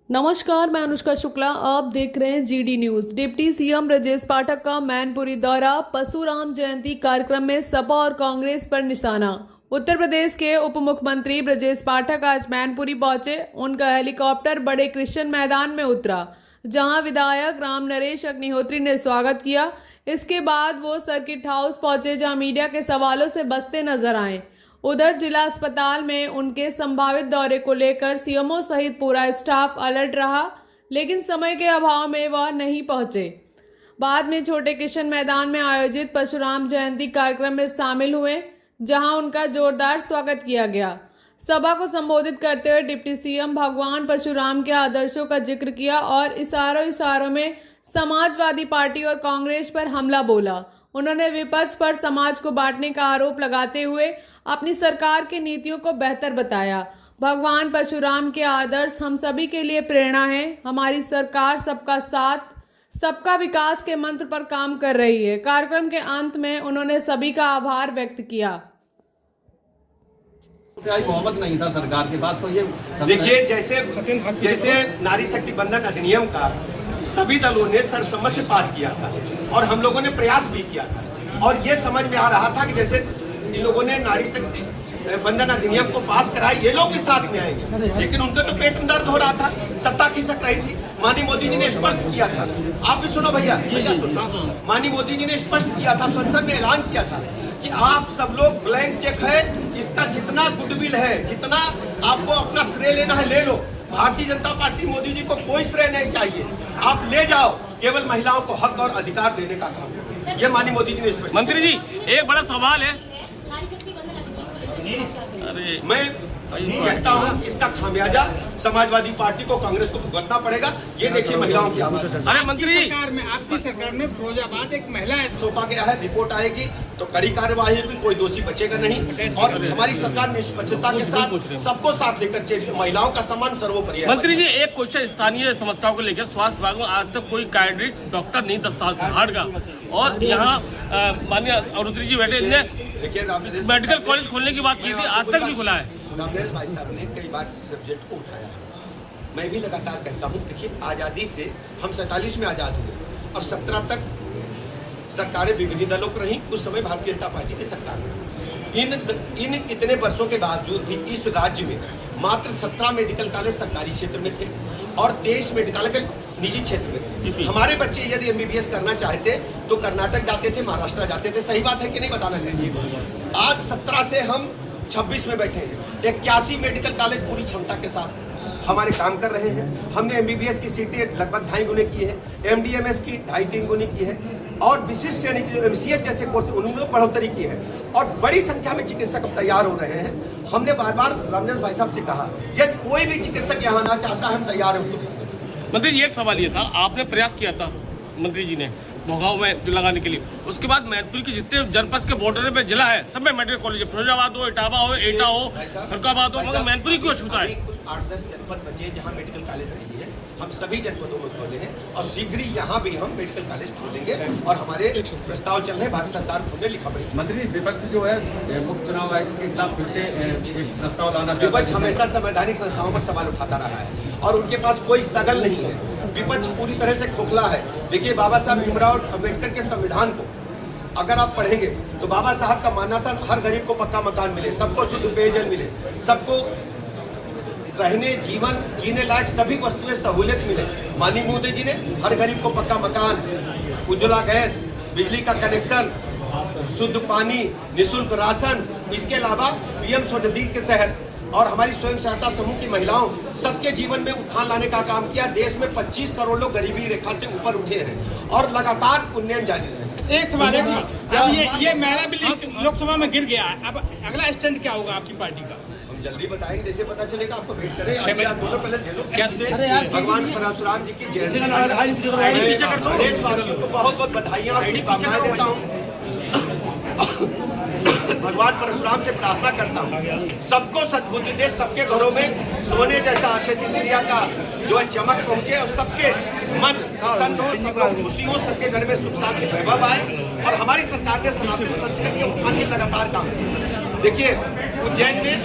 नमस्कार, मैं अनुष्का शुक्ला। आप देख रहे हैं GD News. Deputy CM Brajesh Pathak का मैनपुरी दौरा, परशुराम जयंती कार्यक्रम में सपा और कांग्रेस पर निशाना। उत्तर प्रदेश के उप मुख्यमंत्री ब्रजेश पाठक आज मैनपुरी पहुंचे। उनका हेलीकॉप्टर बड़े कृष्ण मैदान में उतरा, जहां विधायक राम नरेश अग्निहोत्री ने स्वागत किया। इसके बाद वो सर्किट हाउस पहुंचे, जहां मीडिया के सवालों से बचते नजर आए। उधर जिला अस्पताल में उनके संभावित दौरे को लेकर सीएमओ सहित पूरा स्टाफ अलर्ट रहा, लेकिन समय के अभाव में वह नहीं पहुंचे। बाद में छोटे किशन मैदान में आयोजित परशुराम जयंती कार्यक्रम में शामिल हुए, जहां उनका जोरदार स्वागत किया गया। सभा को संबोधित करते हुए डिप्टी सीएम भगवान परशुराम के आदर्शों का जिक्र किया और इशारों में समाजवादी पार्टी और कांग्रेस पर हमला बोला। उन्होंने विपक्ष पर समाज को बांटने का आरोप लगाते हुए अपनी सरकार की नीतियों को बेहतर बताया। भगवान परशुराम के आदर्श हम सभी के लिए प्रेरणा है। हमारी सरकार सबका साथ, सबका विकास के मंत्र पर काम कर रही है। कार्यक्रम के अंत में उन्होंने सभी का आभार व्यक्त किया। बहुमत नहीं था सरकार के पास, तो ये देखिए, जैसे नारी शक्ति बंधन अधिनियम का सभी दलों ने सर्वसम्मत से पास किया था और हम लोगों ने प्रयास भी किया था, और ये समझ में आ रहा था कि जैसे इन लोगों ने नारी शक्ति बंधन अधिनियम को पास कराया, ये लोग भी साथ में आएंगे, लेकिन उनके तो पेट में दर्द हो रहा था, सत्ता खिसक रही थी। माननीय मोदी जी ने स्पष्ट किया था, आप भी सुनो भैया, माननीय मोदी जी ने स्पष्ट किया था, संसद में ऐलान किया था कि आप सब लोग ब्लैंक चेक है, इसका जितना गुडविल है, जितना आपको अपना श्रेय लेना है ले लो। भारतीय जनता पार्टी मोदी जी को कोई श्रेय नहीं चाहिए, आप ले जाओ, केवल महिलाओं को हक और अधिकार देने का काम। ये माननीय मोदी जी ने स्पष्ट। मंत्री जी, एक बड़ा सवाल है। अरे मैं कहता हूँ इसका खामियाजा समाजवादी पार्टी को, कांग्रेस को भुगतना पड़ेगा। ये देखिए महिलाओं की आवाज। अरे मंत्री जी, आपकी सरकार में फिरोजाबाद एक महिला है सौंपा गया है, रिपोर्ट आएगी तो कड़ी कार्यवाही होगी, कोई दोषी बचेगा नहीं। और हमारी सरकार निष्पक्षता के साथ सबको साथ लेकर चलेगी, महिलाओं का सम्मान सर्वोपरि है। मंत्री जी, एक क्वेश्चन स्थानीय समस्याओं को लेकर स्वास्थ्य विभाग में आज तक कोई कैडेट डॉक्टर नहीं 10 साल से हार्ड का, और यहाँ माननीय अरुद्री जी बैठे, इन्हें मेडिकल कॉलेज खोलने की बात की थी, आज तक नहीं खुला है। रामनेश भाई साहब ने कई बार सब्जेक्ट को उठाया, मैं भी लगातार कहता हूँ। देखिए, आज़ादी से हम 47 में आज़ाद हुए और 17 तक सरकारें विभिन्न दलों को रही, उस समय भारतीय जनता पार्टी की सरकार रही। इन इतने वर्षों के बावजूद भी इस राज्य में मात्र 17 मेडिकल कॉलेज सरकारी क्षेत्र में थे और 23 मेडिकल कॉलेज निजी क्षेत्र में थे। हमारे बच्चे यदि MBBS करना चाहते तो कर्नाटक जाते थे, महाराष्ट्र जाते थे। सही बात है कि नहीं, बताना चाहिए। आज 17 से हम 26 में बैठे हैं। 81 मेडिकल कॉलेज पूरी क्षमता के साथ हमारे काम कर रहे हैं। हमने MBBS की सीटें लगभग 2.5 गुने की है, MDMS की 2.5-3 गुनी की है, और विशिष्ट श्रेणी MCH जैसे कोर्स उन्होंने बढ़ोतरी की है, और बड़ी संख्या में चिकित्सक अब तैयार हो रहे हैं। हमने बार बार रामनेश भाई साहब से कहा, यदि कोई भी चिकित्सक यहाँ आना चाहता है, हम तैयार हैं। मंत्री जी, एक सवाल ये था, आपने प्रयास किया था मंत्री जी ने भोगाव में जो लगाने के लिए, उसके बाद मैनपुरी के जितने जनपद के बॉर्डर पे जिला है, सब में मेडिकल कॉलेज है, फिरोजाबाद हो, इटावा हो, एटा हो, फरुखाबाद हो, मगर मैनपुरी क्यों छूटा है? 8-10 जनपद बचे जहाँ मेडिकल कॉलेज नहीं है, हम सभी जनपदों में खोले हैं, और शीघ्र ही यहाँ भी हम मेडिकल कॉलेज खोलेंगे, और हमारे प्रस्ताव चल रहे हैं, भारत सरकार को लिखा पड़ेगा। मंत्री, विपक्ष जो है मुख्य चुनाव आयोग के खिलाफ फिर से एक प्रस्ताव लाना, विपक्ष हमेशा संवैधानिक संस्थाओं पर सवाल उठाता रहा है और उनके पास कोई सगल नहीं है। विपक्ष पूरी तरह से खोखला है। देखिए, बाबा साहब भीमराव अम्बेडकर के संविधान को अगर आप पढ़ेंगे तो बाबा साहब का मानना था हर गरीब को पक्का मकान मिले, सबको शुद्ध पेयजल मिले, सबको रहने जीवन जीने लायक सभी वस्तुएं सहूलियत मिले। माननीय मोदी जी ने हर गरीब को पक्का मकान, उज्ज्वला गैस, बिजली का कनेक्शन, शुद्ध पानी, निःशुल्क राशन, इसके अलावा PM स्वनिधि के तहत और हमारी स्वयं सहायता समूह की महिलाओं सबके जीवन में उत्थान लाने का काम किया। देश में 25 करोड़ लोग गरीबी रेखा से ऊपर उठे हैं और लगातार उन्नयन जारी है। एक सवाल अब ये महिला बिल लोकसभा में गिर गया है, अब अगला स्टैंड क्या होगा आपकी पार्टी का? हम जल्दी बताएंगे, जैसे पता चलेगा आपको वेट करें। दोनों पहले भगवान परशुराम जी की जयंती, देशवासियों को बहुत बहुत बधाइयाँ और शुभकामनाएं देता हूँ। भगवान परशुराम से प्रार्थना करता हूँ सबको सद्बुद्धि दे, सबके घरों में सोने जैसा अक्षय तृतीया का जो है चमक पहुंचे, और सबके मन प्रसन्न हो, सब लोग खुशी हो, सबके घर में सुख शांति वैभव आए, और हमारी सरकार ने सनातन संस्कृति के उत्थान के लगातार काम किया। देखिए, उज्जैन में